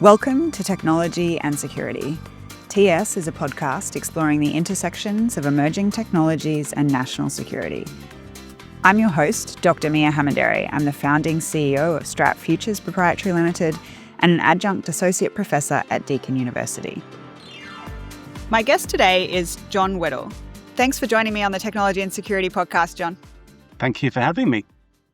Welcome to Technology and Security. TS is a podcast exploring the intersections of emerging technologies and national security. I'm your host, Dr. Miah Hammond-Errey. I'm the founding CEO of Strat Futures Proprietary Limited and an adjunct associate professor at Deakin University. My guest today is Jon Whittle. Thanks for joining me on the Technology and Security podcast, Jon. Thank you for having me.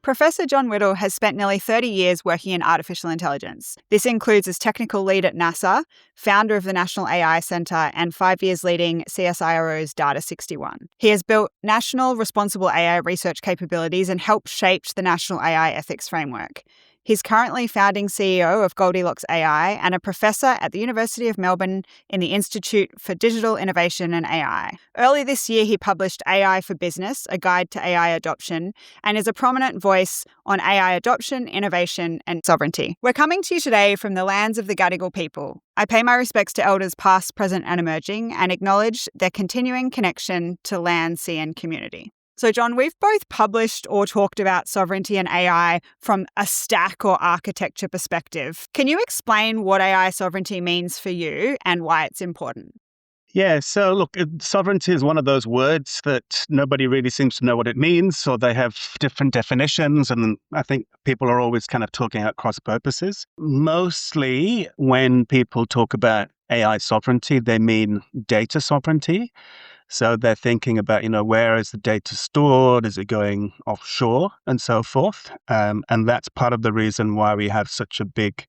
Professor Jon Whittle has spent nearly 30 years working in artificial intelligence. This includes as technical lead at NASA, founder of the National AI Centre, and 5 years leading CSIRO's Data 61. He has built national responsible AI research capabilities and helped shape the National AI Ethics Framework. He's currently founding CEO of Goldilocks AI and a professor at the University of Melbourne in the Institute for Digital Innovation and AI. Early this year, he published AI for Business, a guide to AI adoption, and is a prominent voice on AI adoption, innovation, and sovereignty. We're coming to you today from the lands of the Gadigal people. I pay my respects to elders past, present, and emerging, and acknowledge their continuing connection to land, sea, and community. So, Jon, we've both published or talked about sovereignty and AI from a stack or architecture perspective. Can you explain what AI sovereignty means for you and why it's important? Yeah, so look, sovereignty is one of those words that nobody really seems to know what it means, or they have different definitions, and I think people are always kind of talking at cross purposes. Mostly when people talk about AI sovereignty, they mean data sovereignty. So they're thinking about, where is the data stored? Is it going offshore and so forth? And that's part of the reason why we have such a big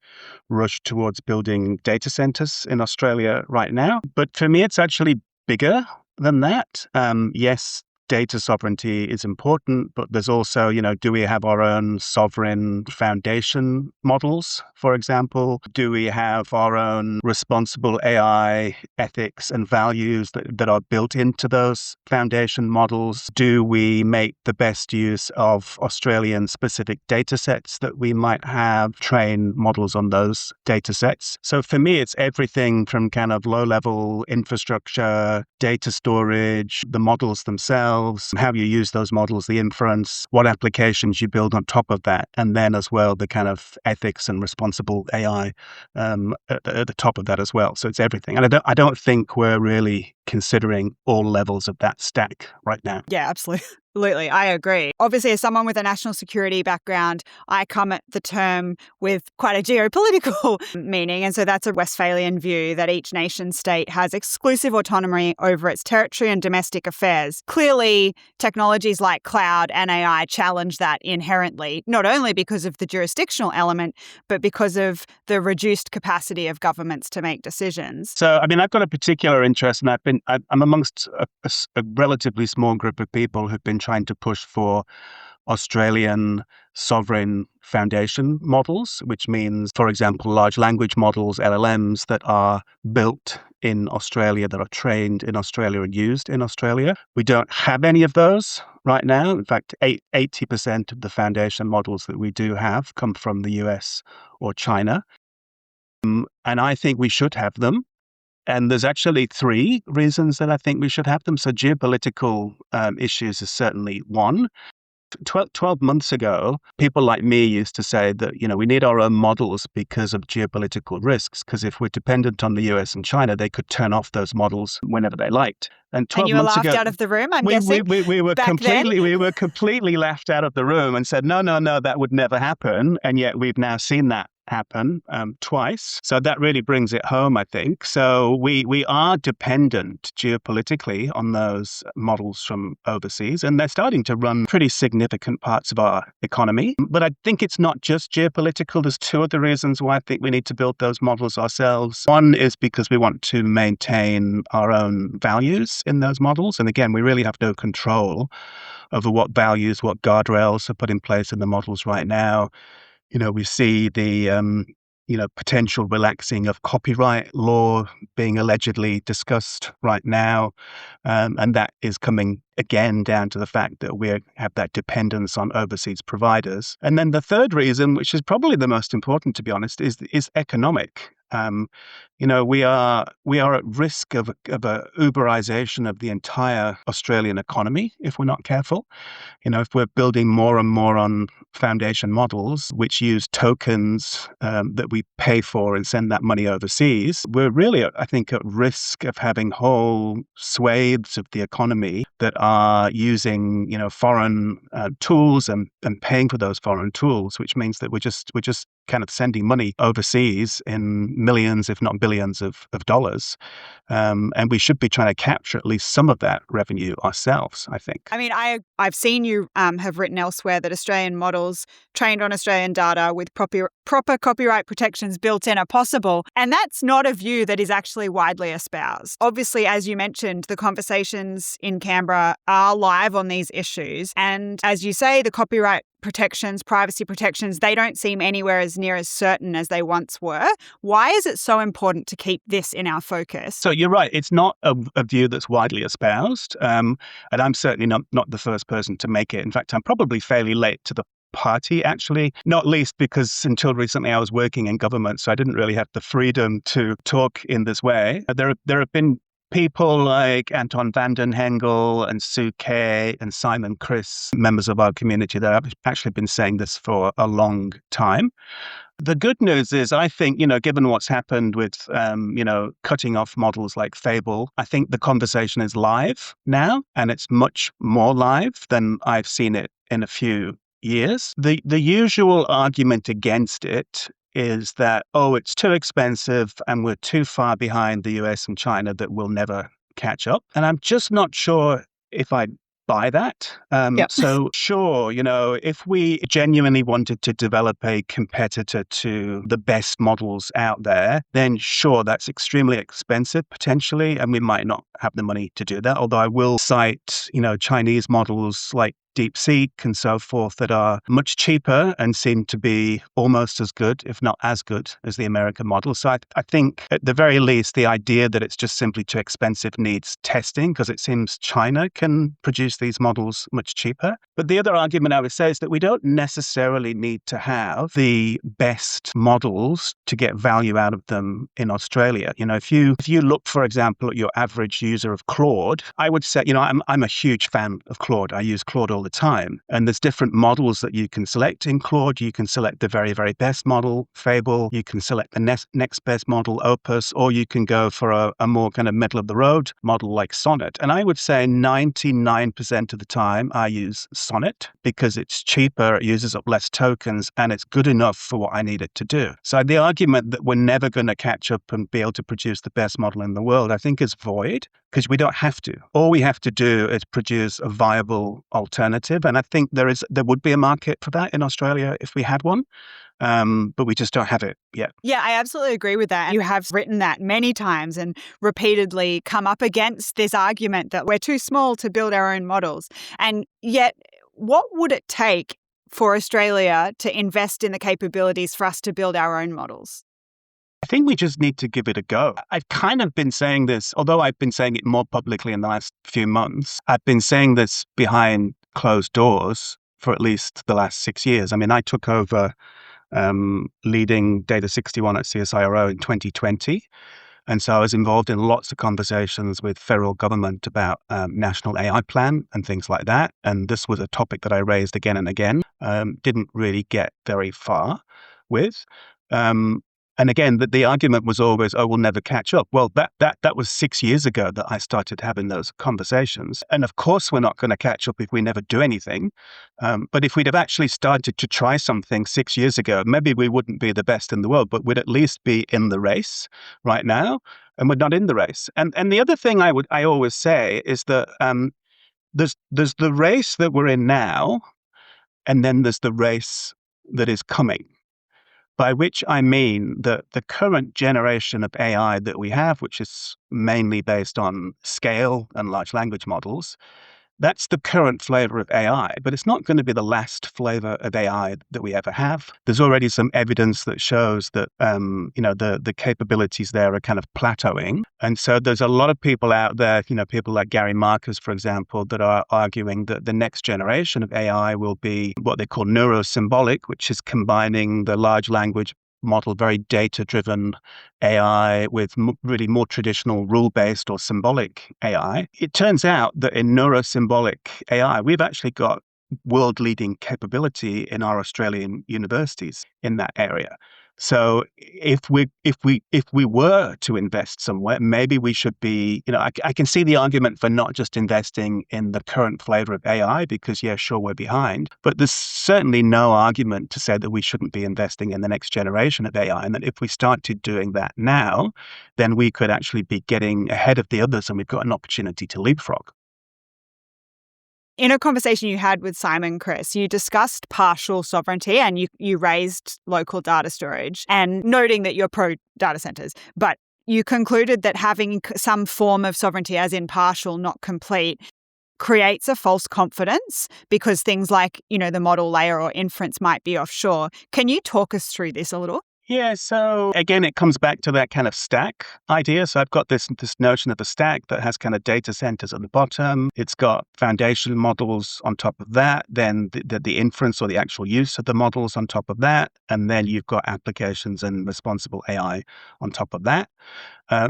rush towards building data centers in Australia right now. But for me, it's actually bigger than that. Yes, data sovereignty is important, but there's also, do we have our own sovereign foundation models, for example? Do we have our own responsible AI ethics and values that are built into those foundation models? Do we make the best use of Australian specific data sets that we might have, train models on those data sets? So for me, it's everything from kind of low-level infrastructure, data storage, the models themselves, how you use those models, the inference, what applications you build on top of that, and then as well the kind of ethics and responsible AI at the top of that as well. So it's everything, and I don't think we're really considering all levels of that stack right now. Yeah, absolutely. Absolutely, I agree. Obviously, as someone with a national security background, I come at the term with quite a geopolitical meaning. And so that's a Westphalian view that each nation state has exclusive autonomy over its territory and domestic affairs. Clearly, technologies like cloud and AI challenge that inherently, not only because of the jurisdictional element, but because of the reduced capacity of governments to make decisions. So, I've got a particular interest, and I'm amongst a relatively small group of people who've been trying to push for Australian sovereign foundation models, which means, for example, large language models, LLMs, that are built in Australia, that are trained in Australia and used in Australia. We don't have any of those right now. In fact, 80% of the foundation models that we do have come from the US or China. And I think we should have them. And there's actually 3 reasons that I think we should have them. So geopolitical issues is certainly one. 12 months ago, people like me used to say that, we need our own models because of geopolitical risks, because if we're dependent on the US and China, they could turn off those models whenever they liked. And 12 months ago, you were laughed out of the room, I'm guessing? We were completely laughed out of the room and said, no, that would never happen. And yet we've now seen that happen twice. So that really brings it home, I think. So we are dependent geopolitically on those models from overseas, and they're starting to run pretty significant parts of our economy. But I think it's not just geopolitical. There's 2 other reasons why I think we need to build those models ourselves. One is because we want to maintain our own values in those models. And again, we really have no control over what values, what guardrails are put in place in the models right now. We see the, potential relaxing of copyright law being allegedly discussed right now. And that is coming again down to the fact that we have that dependence on overseas providers. And then the third reason, which is probably the most important, to be honest, is economic. we are at risk of a Uberization of the entire Australian economy if we're not careful. If we're building more and more on foundation models, which use tokens that we pay for and send that money overseas, we're really, I think, at risk of having whole swathes of the economy that are using, foreign tools and paying for those foreign tools, which means that we're just kind of sending money overseas in millions, if not billions of dollars. And we should be trying to capture at least some of that revenue ourselves, I think. I mean, I've seen you have written elsewhere that Australian models trained on Australian data with proper copyright protections built in are possible. And that's not a view that is actually widely espoused. Obviously, as you mentioned, the conversations in Canberra are live on these issues. And as you say, the copyright protections, privacy protections, they don't seem anywhere as near as certain as they once were. Why is it so important to keep this in our focus? So you're right. It's not a view that's widely espoused. And I'm certainly not the first person to make it. In fact, I'm probably fairly late to the party, actually, not least because until recently I was working in government, so I didn't really have the freedom to talk in this way. There have been people like Anton van den Hengel and Sue Kay and Simon Chris, members of our community, that have actually been saying this for a long time. The good news is, I think, given what's happened with, cutting off models like Fable, I think the conversation is live now, and it's much more live than I've seen it in a few years. The usual argument against it is that, it's too expensive and we're too far behind the US and China that we'll never catch up. And I'm just not sure if I buy that. So sure, if we genuinely wanted to develop a competitor to the best models out there, then sure, that's extremely expensive potentially, and we might not have the money to do that. Although I will cite, Chinese models like DeepSeek and so forth that are much cheaper and seem to be almost as good, if not as good, as the American model. So I think at the very least, the idea that it's just simply too expensive needs testing, because it seems China can produce these models much cheaper. But the other argument I would say is that we don't necessarily need to have the best models to get value out of them in Australia. If you look, for example, at your average user of Claude, I would say, I'm a huge fan of Claude. I use Claude all the time. And there's different models that you can select in Claude. You can select the very, very best model, Fable. You can select the next best model, Opus, or you can go for a more kind of middle of the road model like Sonnet. And I would say 99% of the time I use Sonnet because it's cheaper, it uses up less tokens, and it's good enough for what I need it to do. So the argument that we're never going to catch up and be able to produce the best model in the world, I think is void, because we don't have to. All we have to do is produce a viable alternative. And I think there would be a market for that in Australia if we had one. But we just don't have it yet. Yeah, I absolutely agree with that. You have written that many times and repeatedly come up against this argument that we're too small to build our own models. And yet, what would it take for Australia to invest in the capabilities for us to build our own models? I think we just need to give it a go. I've kind of been saying this, although I've been saying it more publicly in the last few months. I've been saying this behind closed doors for at least the last 6 years. I mean, I took over leading Data 61 at CSIRO in 2020. And so I was involved in lots of conversations with federal government about national AI plan and things like that. And this was a topic that I raised again and again. Didn't really get very far with. And again, the argument was always, we'll never catch up. Well, that was 6 years ago that I started having those conversations. And of course, we're not going to catch up if we never do anything. But if we'd have actually started to try something 6 years ago, maybe we wouldn't be the best in the world, but we'd at least be in the race right now. And we're not in the race. And the other thing I always say is that there's the race that we're in now, and then there's the race that is coming. By which I mean that the current generation of AI that we have, which is mainly based on scale and large language models, that's the current flavor of AI, but it's not going to be the last flavor of AI that we ever have. There's already some evidence that shows that, the capabilities there are kind of plateauing. And so there's a lot of people out there, people like Gary Marcus, for example, that are arguing that the next generation of AI will be what they call neurosymbolic, which is combining the large language model, very data-driven AI with really more traditional rule-based or symbolic AI. It turns out that in neurosymbolic AI, we've actually got world-leading capability in our Australian universities in that area. So if we were to invest somewhere, maybe we should be, I can see the argument for not just investing in the current flavor of AI because, yeah, sure, we're behind, but there's certainly no argument to say that we shouldn't be investing in the next generation of AI. And that if we started doing that now, then we could actually be getting ahead of the others and we've got an opportunity to leapfrog. In a conversation you had with Simon, Chris, you discussed partial sovereignty and you raised local data storage and noting that you're pro data centers, but you concluded that having some form of sovereignty, as in partial, not complete, creates a false confidence because things like, the model layer or inference might be offshore. Can you talk us through this a little? Yeah, so again, it comes back to that kind of stack idea. So I've got this notion of a stack that has kind of data centers at the bottom. It's got foundation models on top of that, then the inference or the actual use of the models on top of that, and then you've got applications and responsible AI on top of that.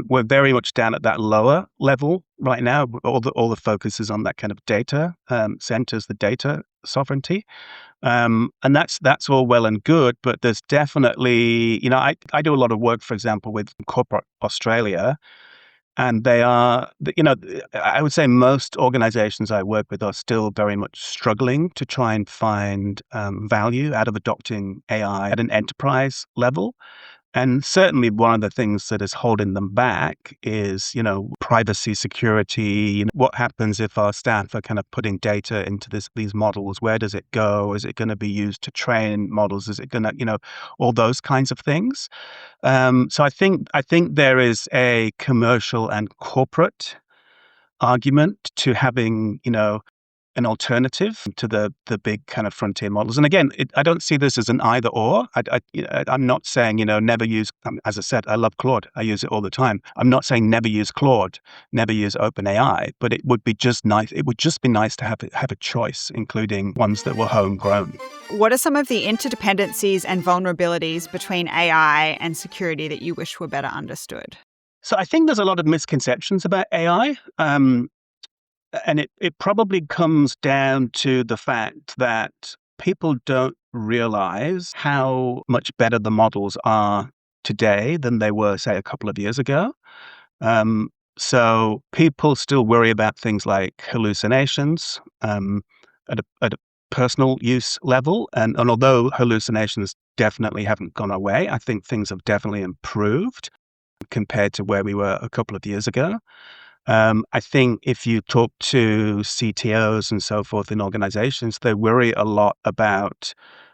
We're very much down at that lower level right now. All the focus is on that kind of data centers, the data sovereignty. And that's all well and good, but there's definitely, I do a lot of work, for example, with corporate Australia, and they are, I would say most organizations I work with are still very much struggling to try and find value out of adopting AI at an enterprise level. And certainly one of the things that is holding them back is, privacy, security. What happens if our staff are kind of putting data into these models? Where does it go? Is it going to be used to train models? Is it going to, all those kinds of things? So I think there is a commercial and corporate argument to having, an alternative to the big kind of frontier models. And again, I don't see this as an either or. I'm not saying, never use, as I said, I love Claude. I use it all the time. I'm not saying never use Claude, never use OpenAI, but it would be just nice. It would just be nice to have a choice, including ones that were homegrown. What are some of the interdependencies and vulnerabilities between AI and security that you wish were better understood? So I think there's a lot of misconceptions about AI. And it probably comes down to the fact that people don't realize how much better the models are today than they were, say, a couple of years ago. So people still worry about things like hallucinations at a personal use level. And although hallucinations definitely haven't gone away, I think things have definitely improved compared to where we were a couple of years ago. I think if you talk to CTOs and so forth in organizations, they worry a lot about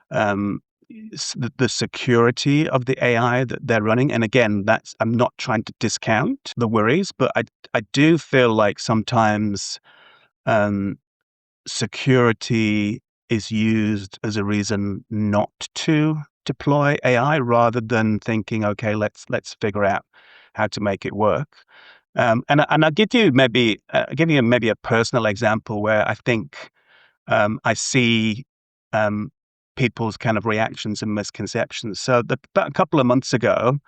the security of the AI that they're running. And again, I'm not trying to discount the worries, but I do feel like sometimes security is used as a reason not to deploy AI rather than thinking, okay, let's figure out how to make it work. And I'll give you maybe a personal example where I think I see people's kind of reactions and misconceptions. So about a couple of months ago,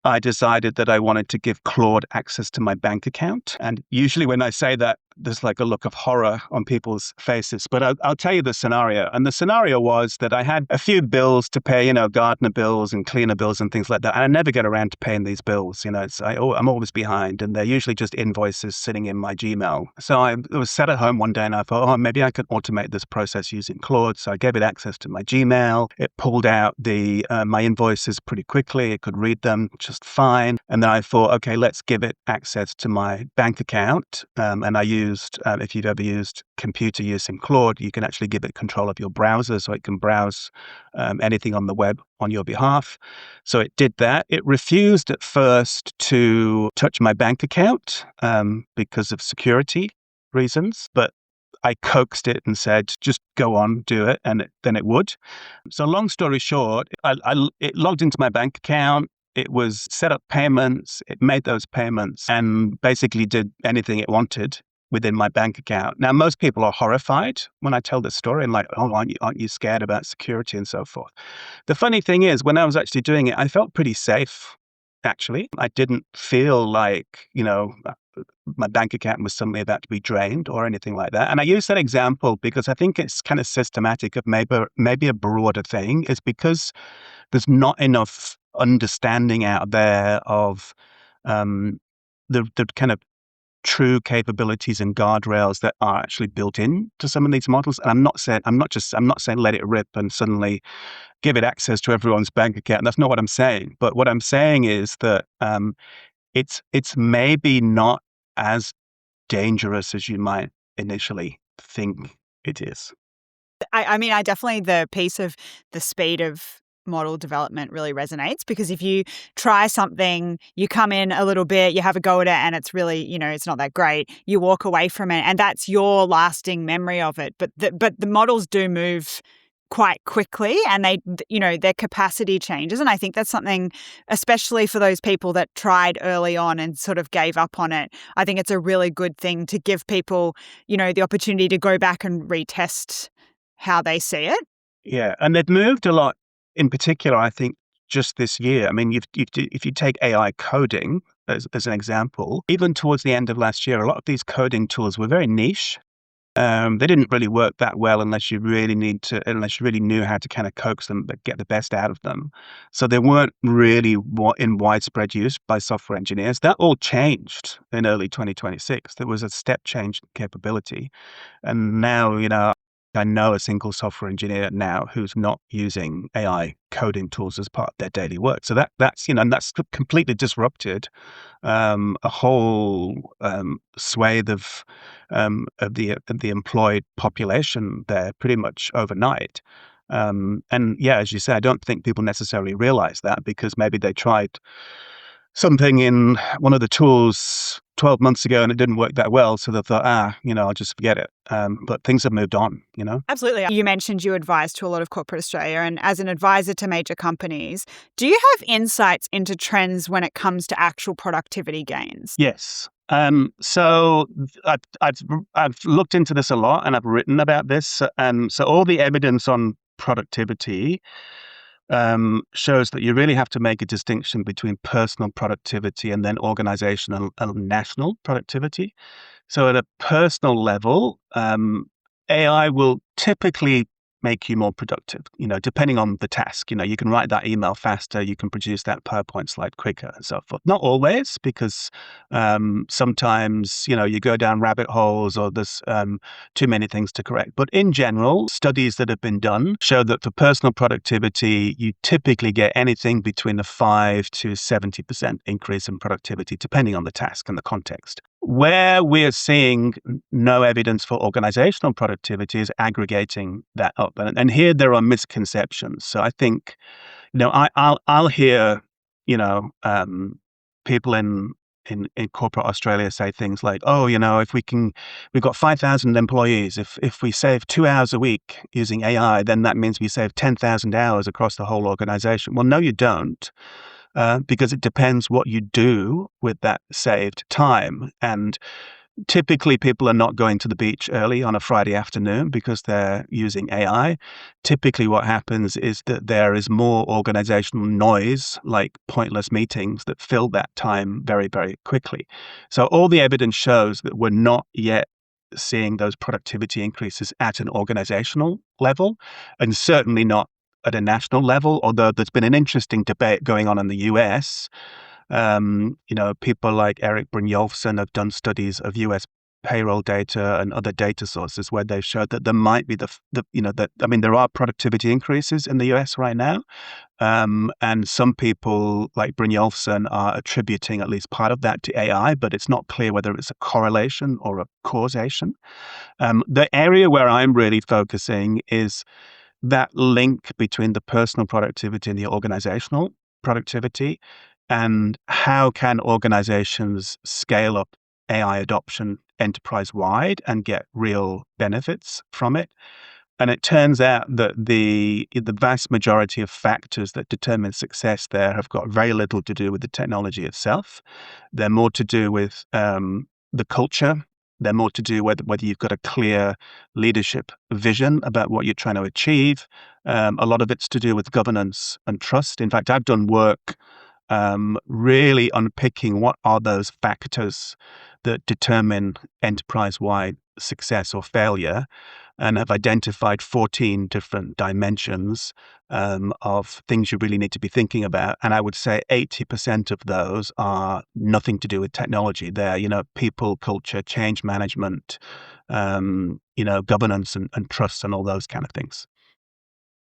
I decided that I wanted to give Claude access to my bank account. And usually when I say that, there's like a look of horror on people's faces. But I'll tell you the scenario. And the scenario was that I had a few bills to pay, gardener bills and cleaner bills and things like that. And I never get around to paying these bills. I'm always behind. And they're usually just invoices sitting in my Gmail. So I was sat at home one day and I thought, oh, maybe I could automate this process using Claude. So I gave it access to my Gmail. It pulled out my invoices pretty quickly. It could read them just fine. And then I thought, okay, let's give it access to my bank account. And I used, if you've ever used computer use in Claude, you can actually give it control of your browser so it can browse anything on the web on your behalf. So it did that. It refused at first to touch my bank account because of security reasons, but I coaxed it and said, just go on, do it, and then it would. So long story short, it logged into my bank account. It was set up payments, it made those payments and basically did anything it wanted within my bank account. Now, most people are horrified when I tell this story and like, oh, aren't you scared about security and so forth? The funny thing is, when I was actually doing it, I felt pretty safe, actually. I didn't feel like, my bank account was suddenly about to be drained or anything like that. And I use that example because I think it's kind of systematic of maybe a broader thing, is because there's not enough understanding out there of the kind of true capabilities and guardrails that are actually built in to some of these models. And I'm not saying let it rip and suddenly give it access to everyone's bank account. That's not what I'm saying. But what I'm saying is that it's maybe not as dangerous as you might initially think it is. I mean, I definitely, the piece of the speed of model development really resonates, because if you try something, you come in a little bit, you have a go at it, and it's really, it's not that great, you walk away from it, and that's your lasting memory of it. But the models do move quite quickly, and their capacity changes. And I think that's something, especially for those people that tried early on and sort of gave up on it, I think it's a really good thing to give people, the opportunity to go back and retest how they see it. Yeah, and they've moved a lot. In particular, I think just this year. I mean, if you take AI coding as an example, even towards the end of last year, a lot of these coding tools were very niche. They didn't really work that well unless you really knew how to kind of coax them, but get the best out of them. So they weren't really in widespread use by software engineers. That all changed in early 2026. There was a step change in capability. And now, I know a single software engineer now who's not using AI coding tools as part of their daily work. So that's completely disrupted a whole swathe of the employed population there pretty much overnight. And yeah, as you say, I don't think people necessarily realize that, because maybe they tried something in one of the tools 12 months ago and it didn't work that well. So they thought, I'll just forget it. But things have moved on, Absolutely. You mentioned you advise to a lot of corporate Australia, and as an advisor to major companies, do you have insights into trends when it comes to actual productivity gains? Yes. So I've looked into this a lot and I've written about this. So all the evidence on productivity shows that you really have to make a distinction between personal productivity and then organizational and national productivity. So at a personal level, AI will typically make you more productive, depending on the task. You can write that email faster, you can produce that PowerPoint slide quicker and so forth. Not always, because sometimes, you go down rabbit holes or there's too many things to correct. But in general, studies that have been done show that for personal productivity, you typically get anything between a 5 to 70% increase in productivity, depending on the task and the context. Where we're seeing no evidence for organizational productivity is aggregating that up. And here there are misconceptions. So I think, I'll hear, people in corporate Australia say things like, oh, if we've got 5,000 employees. If we save 2 hours a week using AI, then that means we save 10,000 hours across the whole organization. Well, no, you don't. Because it depends what you do with that saved time. And typically people are not going to the beach early on a Friday afternoon because they're using AI. Typically what happens is that there is more organizational noise, like pointless meetings, that fill that time very, very quickly. So all the evidence shows that we're not yet seeing those productivity increases at an organizational level, and certainly not at a national level, although there's been an interesting debate going on in the US. People like Eric Brynjolfsson have done studies of US payroll data and other data sources where they've showed that there might be there are productivity increases in the US right now. And some people like Brynjolfsson are attributing at least part of that to AI, but it's not clear whether it's a correlation or a causation. The area where I'm really focusing is that link between the personal productivity and the organizational productivity, and how can organizations scale up AI adoption enterprise-wide and get real benefits from it. And it turns out that the vast majority of factors that determine success there have got very little to do with the technology itself. They're more to do with the culture They're more to do with whether you've got a clear leadership vision about what you're trying to achieve. A lot of it's to do with governance and trust. In fact, I've done work really unpicking what are those factors that determine enterprise-wide success or failure, and have identified 14 different dimensions of things you really need to be thinking about. And I would say 80% of those are nothing to do with technology. They're, people, culture, change management, governance and trust and all those kind of things.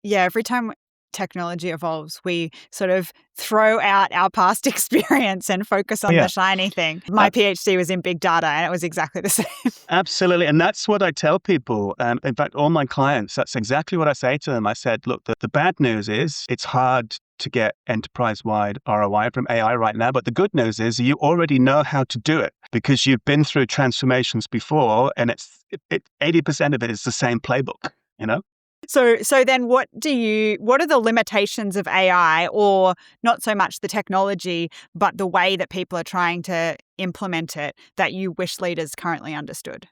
Yeah, every time technology evolves, we sort of throw out our past experience and focus Oh, on yeah. the shiny thing. My PhD was in big data, and it was exactly the same. Absolutely. And that's what I tell people. In fact, all my clients, that's exactly what I say to them. I said, look, the bad news is it's hard to get enterprise-wide ROI from AI right now. But the good news is you already know how to do it because you've been through transformations before, and 80% of it is the same playbook, So then what are the limitations of AI, or not so much the technology, but the way that people are trying to implement it, that you wish leaders currently understood?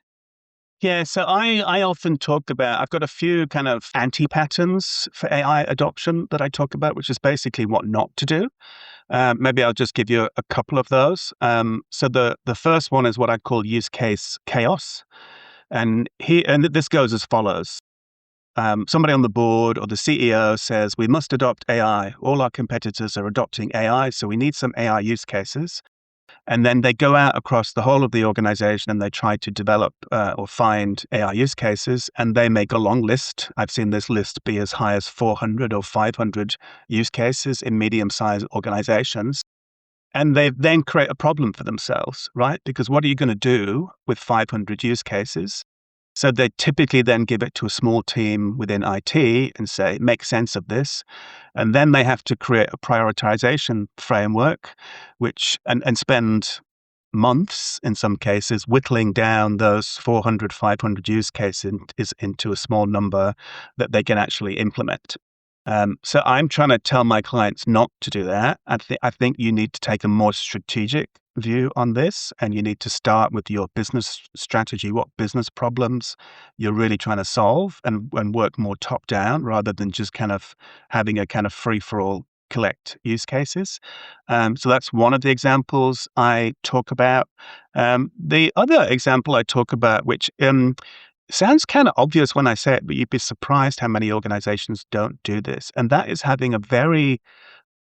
Yeah, so I often talk about, I've got a few kind of anti-patterns for AI adoption that I talk about, which is basically what not to do. Maybe I'll just give you a couple of those. So the first one is what I call use case chaos. And this goes as follows. Somebody on the board or the CEO says, we must adopt AI. All our competitors are adopting AI, so we need some AI use cases. And then they go out across the whole of the organization and they try to develop or find AI use cases, and they make a long list. I've seen this list be as high as 400 or 500 use cases in medium-sized organizations. And they then create a problem for themselves, right? Because what are you going to do with 500 use cases? So they typically then give it to a small team within IT and say, make sense of this. And then they have to create a prioritization framework, and spend months in some cases whittling down those 400, 500 use cases into a small number that they can actually implement. So I'm trying to tell my clients not to do that. I think you need to take a more strategic view on this, and you need to start with your business strategy, what business problems you're really trying to solve, and work more top down rather than just kind of having a kind of free for all collect use cases. So that's one of the examples I talk about. The other example I talk about, which sounds kind of obvious when I say it, but you'd be surprised how many organizations don't do this. And that is having a very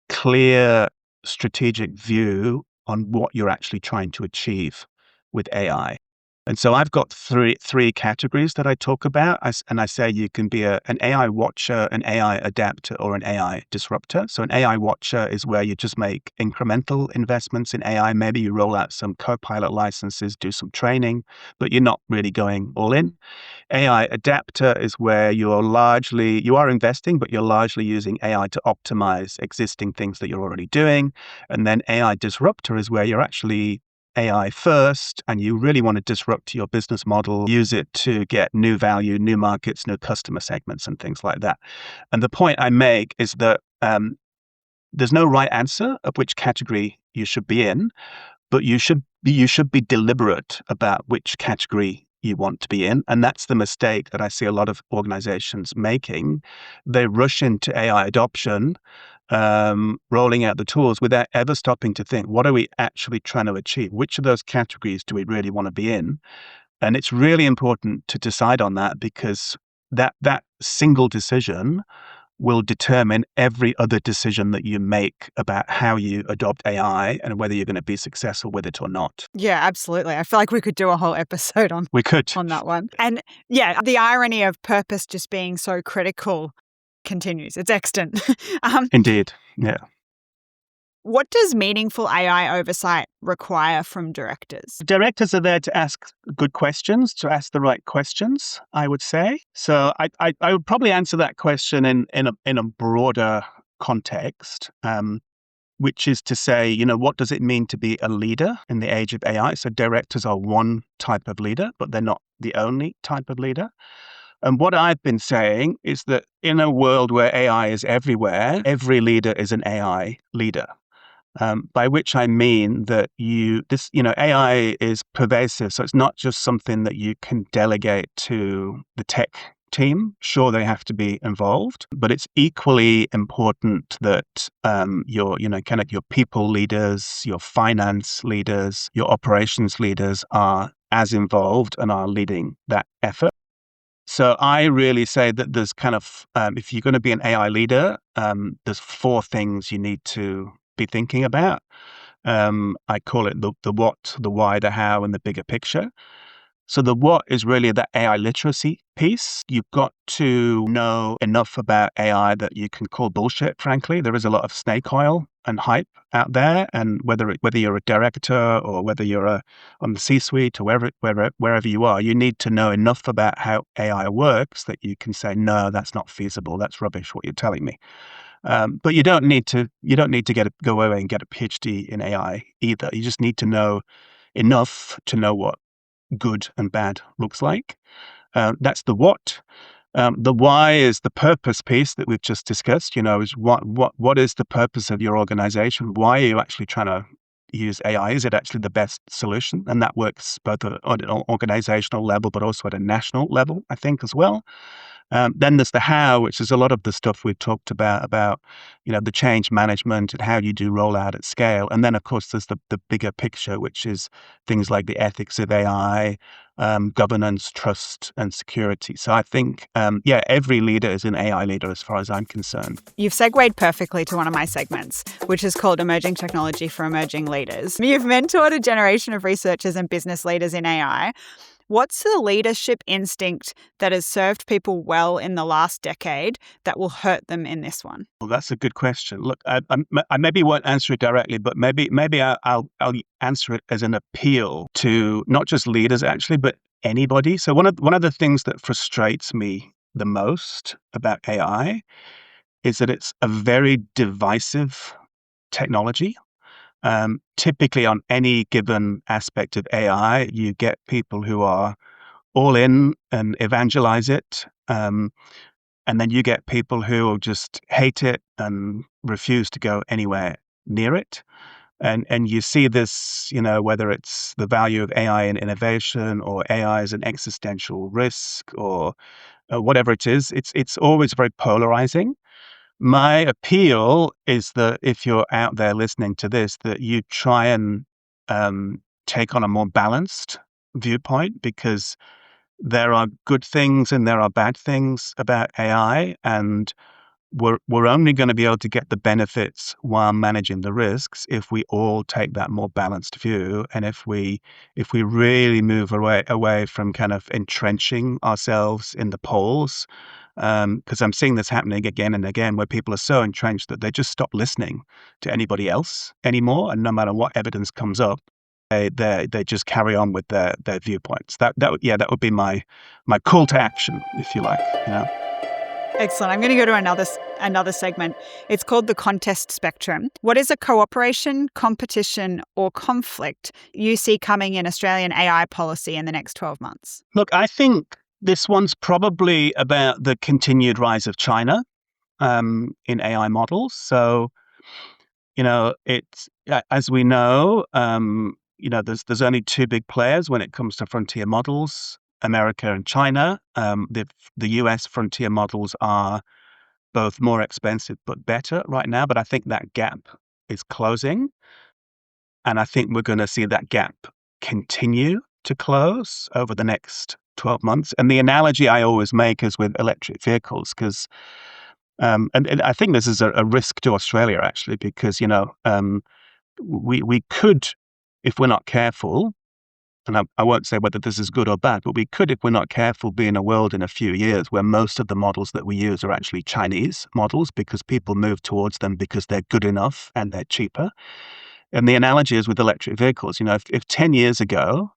clear strategic view on what you're actually trying to achieve with AI. And so I've got three categories that I talk about. And I say you can be an AI watcher, an AI adapter, or an AI disruptor. So an AI watcher is where you just make incremental investments in AI. Maybe you roll out some Copilot licenses, do some training, but you're not really going all in. AI adapter is where you are investing, but you're largely using AI to optimize existing things that you're already doing. And then AI disruptor is where you're actually AI first, and you really want to disrupt your business model, use it to get new value, new markets, new customer segments, and things like that. And the point I make is that there's no right answer of which category you should be in, but you should be deliberate about which category you want to be in. And that's the mistake that I see a lot of organizations making. They rush into AI adoption, rolling out the tools without ever stopping to think, what are we actually trying to achieve? Which of those categories do we really want to be in? And it's really important to decide on that, because that single decision will determine every other decision that you make about how you adopt AI and whether you're going to be successful with it or not. Yeah, absolutely. I feel like we could do a whole episode on We could. that one. And yeah, the irony of purpose just being so critical continues. It's extant. Indeed. Yeah. What does meaningful AI oversight require from directors? Directors are there to ask good questions, to ask the right questions, I would say. So I would probably answer that question in a broader context, which is to say, what does it mean to be a leader in the age of AI? So directors are one type of leader, but they're not the only type of leader. And what I've been saying is that in a world where AI is everywhere, every leader is an AI leader. By which I mean that AI is pervasive, so it's not just something that you can delegate to the tech team. Sure, they have to be involved, but it's equally important that your people leaders, your finance leaders, your operations leaders are as involved and are leading that effort. So I really say that there's if you're going to be an AI leader, there's four things you need to be thinking about. I call it the what, the why, the how, and the bigger picture. So the what is really the AI literacy piece. You've got to know enough about AI that you can call bullshit, frankly. There is a lot of snake oil and hype out there. And whether you're a director or whether you're on the C-suite or wherever you are, you need to know enough about how AI works that you can say, no, that's not feasible. That's rubbish, what you're telling me. But you don't need to go away and get a PhD in AI either. You just need to know enough to know what good and bad looks like. That's the what. The why is the purpose piece that we've just discussed. Is what is the purpose of your organization? Why are you actually trying to use AI? Is it actually the best solution? And that works both at an organizational level, but also at a national level, I think, as well. Then there's the how, which is a lot of the stuff we've talked about the change management and how you do rollout at scale. And then, of course, there's the bigger picture, which is things like the ethics of AI, governance, trust, and security. So I think, every leader is an AI leader as far as I'm concerned. You've segued perfectly to one of my segments, which is called Emerging Technology for Emerging Leaders. You've mentored a generation of researchers and business leaders in AI. What's the leadership instinct that has served people well in the last decade that will hurt them in this one? Well, that's a good question. Look, I maybe won't answer it directly, but maybe I'll answer it as an appeal to not just leaders actually, but anybody. So one of the things that frustrates me the most about AI is that it's a very divisive technology. Typically, on any given aspect of AI, you get people who are all in and evangelize it. And then you get people who will just hate it and refuse to go anywhere near it. And you see this, whether it's the value of AI in innovation or AI as an existential risk or whatever it is, it's always very polarizing. My appeal is that if you're out there listening to this, that you try and take on a more balanced viewpoint, because there are good things and there are bad things about AI, and we're only going to be able to get the benefits while managing the risks if we all take that more balanced view, and if we really move away from kind of entrenching ourselves in the polls. Because I'm seeing this happening again and again, where people are so entrenched that they just stop listening to anybody else anymore, and no matter what evidence comes up, they just carry on with their viewpoints. That would be my call to action, if you like. Excellent. I'm going to go to another segment. It's called the contest spectrum. What is a cooperation, competition, or conflict you see coming in Australian AI policy in the next 12 months? Look, I think this one's probably about the continued rise of China in AI models. So, it's as we know, there's only two big players when it comes to frontier models: America and China. The US frontier models are both more expensive but better right now, but I think that gap is closing, and I think we're going to see that gap continue to close over the next 12 months. And the analogy I always make is with electric vehicles, because and I think this is a risk to Australia, actually, because we could, if we're not careful, and I won't say whether this is good or bad, but we could, if we're not careful, be in a world in a few years where most of the models that we use are actually Chinese models, because people move towards them because they're good enough and they're cheaper. And the analogy is with electric vehicles. If 10 years ago,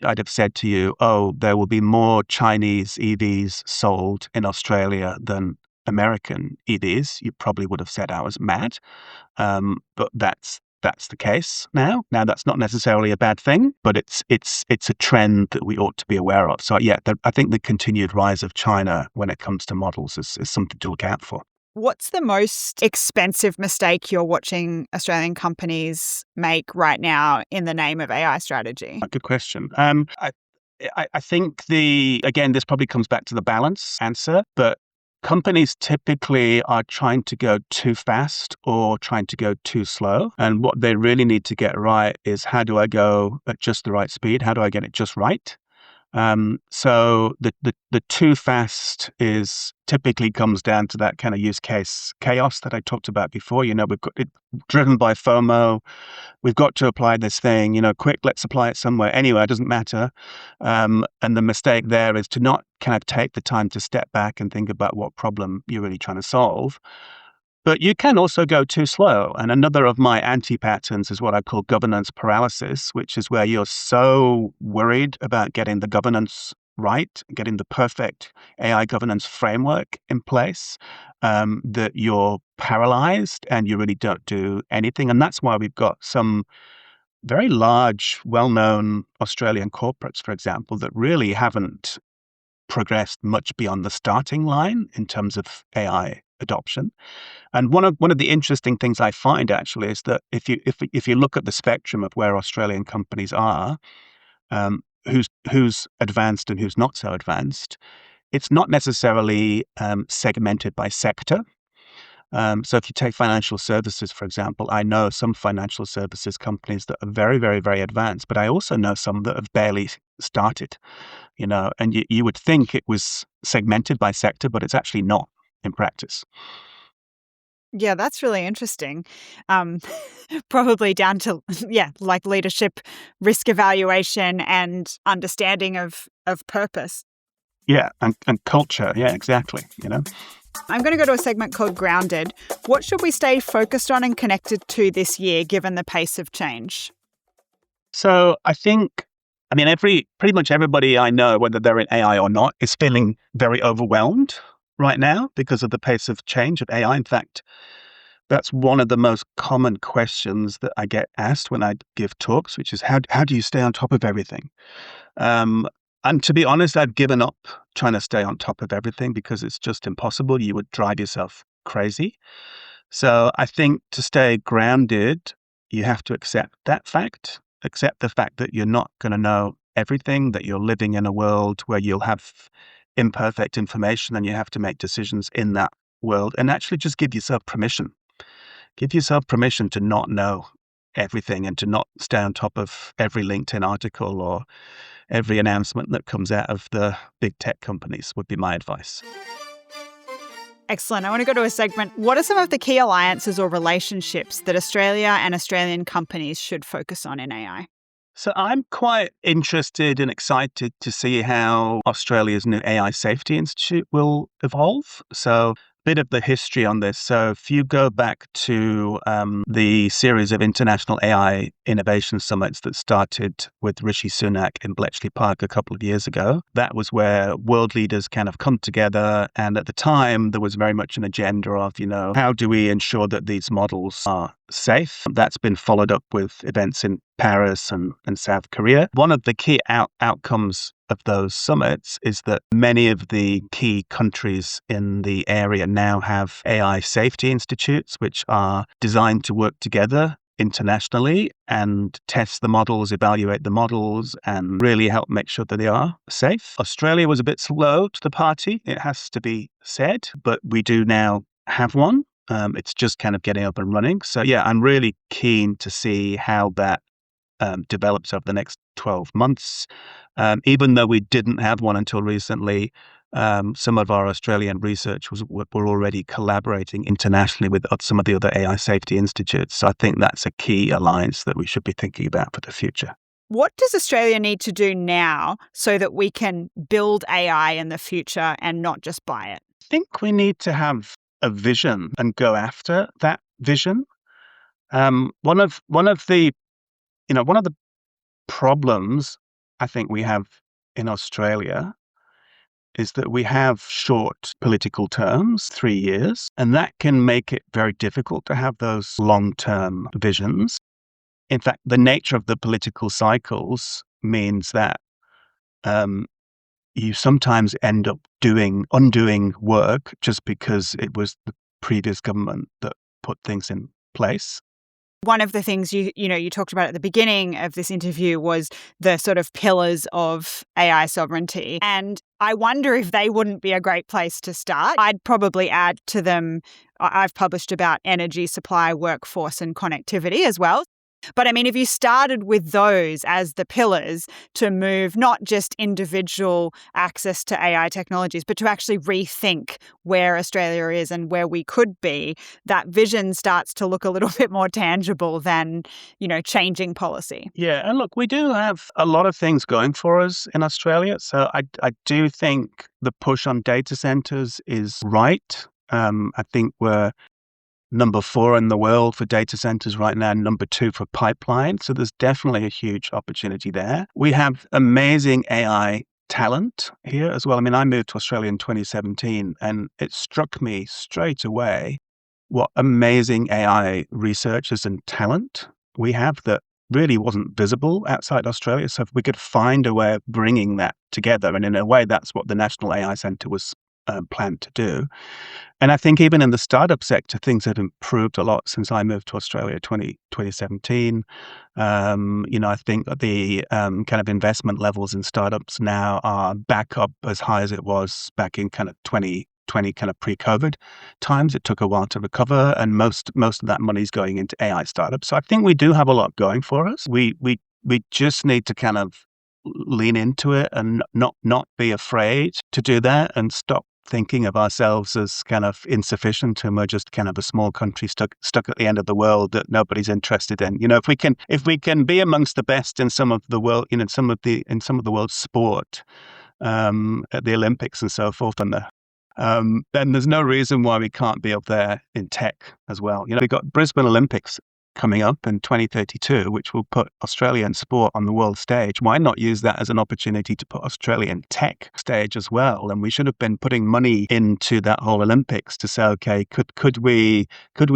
I'd have said to you, oh, there will be more Chinese EVs sold in Australia than American EVs, you probably would have said I was mad. But that's the case now. Now, that's not necessarily a bad thing, but it's a trend that we ought to be aware of. So I think the continued rise of China when it comes to models is something to look out for. What's the most expensive mistake you're watching Australian companies make right now in the name of AI strategy? Good question. I think again, this probably comes back to the balance answer, but companies typically are trying to go too fast or trying to go too slow. And what they really need to get right is, how do I go at just the right speed? How do I get it just right? So the too fast is typically comes down to that kind of use case chaos that I talked about before. We've got it driven by FOMO. We've got to apply this thing, quick, let's apply it somewhere. Anyway, it doesn't matter. And the mistake there is to not kind of take the time to step back and think about what problem you're really trying to solve. But you can also go too slow. And another of my anti-patterns is what I call governance paralysis, which is where you're so worried about getting the governance right, getting the perfect AI governance framework in place, that you're paralyzed and you really don't do anything. And that's why we've got some very large, well-known Australian corporates, for example, that really haven't progressed much beyond the starting line in terms of AI adoption. And one of the interesting things I find actually is that if you look at the spectrum of where Australian companies are, who's advanced and who's not so advanced, it's not necessarily segmented by sector. So if you take financial services, for example, I know some financial services companies that are very, very, very advanced, but I also know some that have barely started, and you would think it was segmented by sector, but it's actually not in practice. Yeah, that's really interesting. Um, Probably down to, yeah, like leadership, risk evaluation, and understanding of purpose. Yeah, and culture. Yeah, exactly. I'm going to go to a segment called Grounded. What should we stay focused on and connected to this year, given the pace of change? So I mean, pretty much everybody I know, whether they're in AI or not, is feeling very overwhelmed right now because of the pace of change of AI. In fact, that's one of the most common questions that I get asked when I give talks, which is how do you stay on top of everything? Um, and to be honest, I've given up trying to stay on top of everything because it's just impossible. You would drive yourself crazy. So I think to stay grounded, you have to accept the fact that you're not going to know everything, that you're living in a world where you'll have imperfect information and you have to make decisions in that world, and actually just give yourself permission. Give yourself permission to not know everything and to not stay on top of every LinkedIn article or every announcement that comes out of the big tech companies, would be my advice. Excellent. I want to go to a segment. What are some of the key alliances or relationships that Australia and Australian companies should focus on in AI? So I'm quite interested and excited to see how Australia's new AI Safety Institute will evolve. So bit of the history on this. So if you go back to the series of international AI innovation summits that started with Rishi Sunak in Bletchley Park a couple of years ago, that was where world leaders kind of come together. And at the time, there was very much an agenda of, how do we ensure that these models are safe? That's been followed up with events in Paris and South Korea. One of the key outcomes of those summits is that many of the key countries in the area now have AI safety institutes, which are designed to work together internationally and test the models, evaluate the models, and really help make sure that they are safe. Australia was a bit slow to the party, it has to be said, but we do now have one. It's just kind of getting up and running. So yeah, I'm really keen to see how that develops over the next 12 months. Even though we didn't have one until recently, some of our Australian research were already collaborating internationally with some of the other AI safety institutes. So I think that's a key alliance that we should be thinking about for the future. What does Australia need to do now so that we can build AI in the future and not just buy it? I think we need to have a vision and go after that vision. One of the problems I think we have in Australia is that we have short political terms, 3 years, and that can make it very difficult to have those long-term visions. In fact, the nature of the political cycles means that um, you sometimes end up undoing work just because it was previous government that put things in place. One of the things you talked about at the beginning of this interview was the sort of pillars of AI sovereignty. And I wonder if they wouldn't be a great place to start. I'd probably add to them, I've published about energy supply, workforce, and connectivity as well. But I mean, if you started with those as the pillars to move not just individual access to AI technologies, but to actually rethink where Australia is and where we could be, that vision starts to look a little bit more tangible than, changing policy. Yeah, and look, we do have a lot of things going for us in Australia. So I do think the push on data centers is right. I think we're number 4 in the world for data centers right now, number 2 for pipeline. So there's definitely a huge opportunity there. We have amazing AI talent here as well. I mean, I moved to Australia in 2017, and it struck me straight away what amazing AI researchers and talent we have that really wasn't visible outside Australia. So if we could find a way of bringing that together, and in a way, that's what the National AI Centre was planned to do. And I think even in the startup sector, things have improved a lot since I moved to Australia 2017. I think that the kind of investment levels in startups now are back up as high as it was back in kind of 2020, kind of pre-COVID times. It took a while to recover, and most of that money is going into AI startups. So I think we do have a lot going for us. We just need to kind of lean into it and not be afraid to do that, and stop thinking of ourselves as kind of insufficient, and we're just kind of a small country stuck at the end of the world that nobody's interested in. If we can be amongst the best in some of the world, in some of the world's sport, at the Olympics and so forth, and then there's no reason why we can't be up there in tech as well. We've got Brisbane Olympics coming up in 2032, which will put Australian sport on the world stage. Why not use that as an opportunity to put Australian tech stage as well? And we should have been putting money into that whole Olympics to say, okay, could we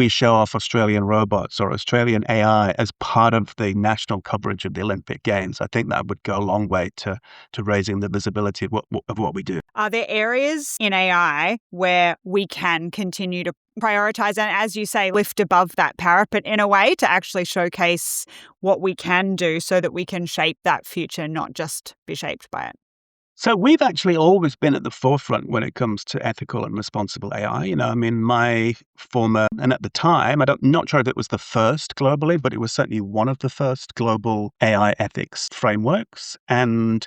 show off Australian robots or Australian AI as part of the national coverage of the Olympic Games? I think that would go a long way to raising the visibility of what we do. Are there areas in AI where we can continue to prioritize and, as you say, lift above that parapet in a way to actually showcase what we can do so that we can shape that future, not just be shaped by it? So we've actually always been at the forefront when it comes to ethical and responsible AI. My former, and at the time, not sure if it was the first globally, but it was certainly one of the first global AI ethics frameworks. And,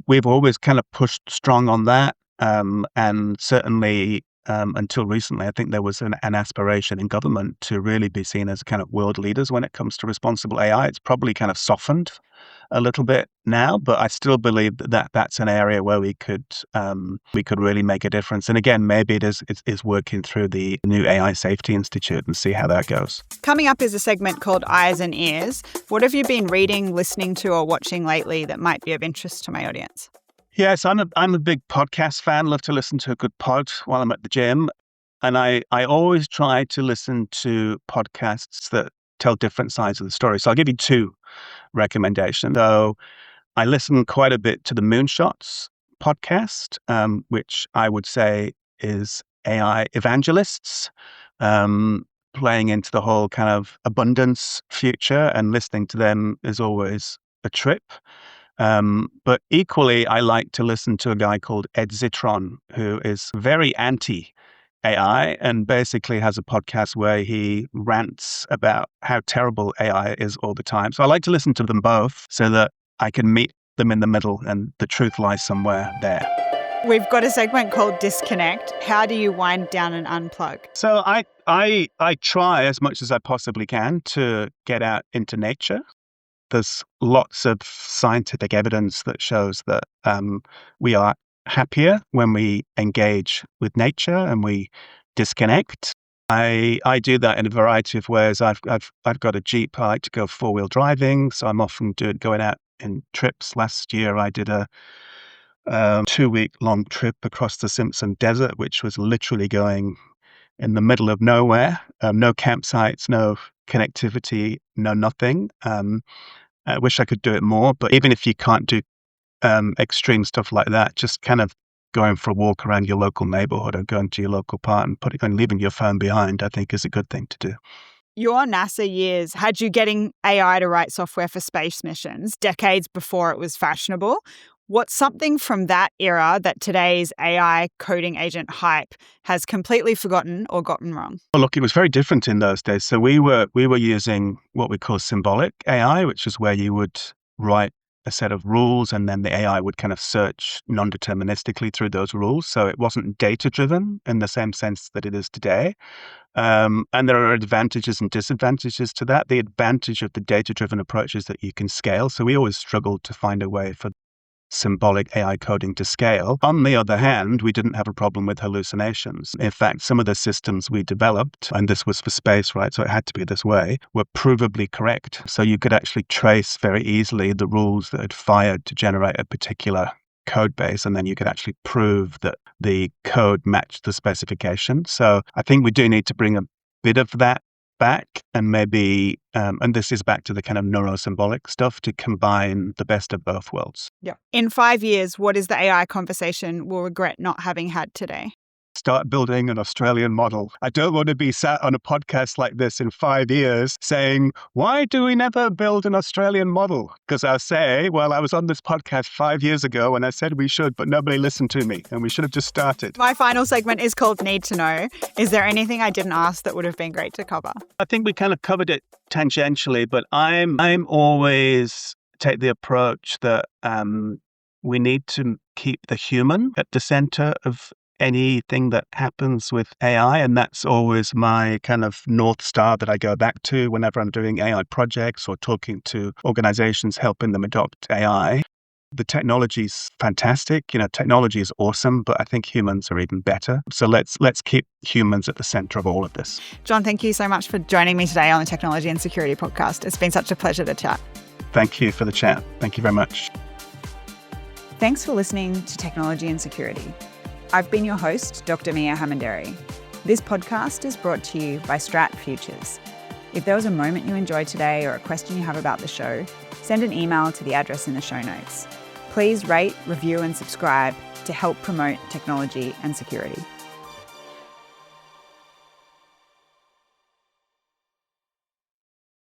we've always kind of pushed strong on that. And certainly until recently, I think there was an aspiration in government to really be seen as kind of world leaders when it comes to responsible AI. It's probably kind of softened a little bit now, but I still believe that that's an area where we could really make a difference. And again, maybe it is working through the new AI Safety Institute and see how that goes. Coming up is a segment called Eyes and Ears. What have you been reading, listening to, or watching lately that might be of interest to my audience? Yes, I'm a big podcast fan. Love to listen to a good pod while I'm at the gym. And I always try to listen to podcasts that tell different sides of the story. So I'll give you 2 recommendations. So I listen quite a bit to the Moonshots podcast, which I would say is AI evangelists, playing into the whole kind of abundance future, and listening to them is always a trip. But equally, I like to listen to a guy called Ed Zitron, who is very anti-AI and basically has a podcast where he rants about how terrible AI is all the time. So I like to listen to them both so that I can meet them in the middle, and the truth lies somewhere there. We've got a segment called Disconnect. How do you wind down and unplug? So I try as much as I possibly can to get out into nature. There's lots of scientific evidence that shows that we are happier when we engage with nature and we disconnect. I do that in a variety of ways. I've got a Jeep. I like to go 4-wheel driving, so I'm often going out in trips. Last year, I did a 2-week long trip across the Simpson Desert, which was literally going in the middle of nowhere. No campsites, no connectivity, no nothing. I wish I could do it more, but even if you can't do extreme stuff like that, just kind of going for a walk around your local neighborhood or going to your local park and leaving your phone behind, I think is a good thing to do. Your NASA years had you getting AI to write software for space missions decades before it was fashionable. What's something from that era that today's AI coding agent hype has completely forgotten or gotten wrong? Well, look, it was very different in those days. So we were using what we call symbolic AI, which is where you would write a set of rules and then the AI would kind of search non-deterministically through those rules. So it wasn't data-driven in the same sense that it is today. And there are advantages and disadvantages to that. The advantage of the data-driven approach is that you can scale. So we always struggled to find a way for symbolic AI coding to scale. On the other hand, we didn't have a problem with hallucinations. In fact, some of the systems we developed, and this was for space, right, so it had to be this way, were provably correct. So you could actually trace very easily the rules that had fired to generate a particular code base, and then you could actually prove that the code matched the specification. So I think we do need to bring a bit of that back and maybe, and this is back to the kind of neurosymbolic stuff, to combine the best of both worlds. Yeah. In 5 years, what is the AI conversation we'll regret not having had today? Start building an Australian model. I don't want to be sat on a podcast like this in 5 years saying, why do we never build an Australian model? Because I'll say, well, I was on this podcast 5 years ago and I said we should, but nobody listened to me and we should have just started. My final segment is called Need to Know. Is there anything I didn't ask that would have been great to cover? I think we kind of covered it tangentially, but I'm always take the approach that we need to keep the human at the center of anything that happens with AI. And that's always my kind of North Star that I go back to whenever I'm doing AI projects or talking to organizations, helping them adopt AI. The technology's fantastic. Technology is awesome, but I think humans are even better. So let's keep humans at the center of all of this. Jon, thank you so much for joining me today on the Technology and Security podcast. It's been such a pleasure to chat. Thank you for the chat. Thank you very much. Thanks for listening to Technology and Security. I've been your host, Dr. Miah Hammond-Errey. This podcast is brought to you by Strat Futures. If there was a moment you enjoyed today or a question you have about the show, send an email to the address in the show notes. Please rate, review, and subscribe to help promote technology and security.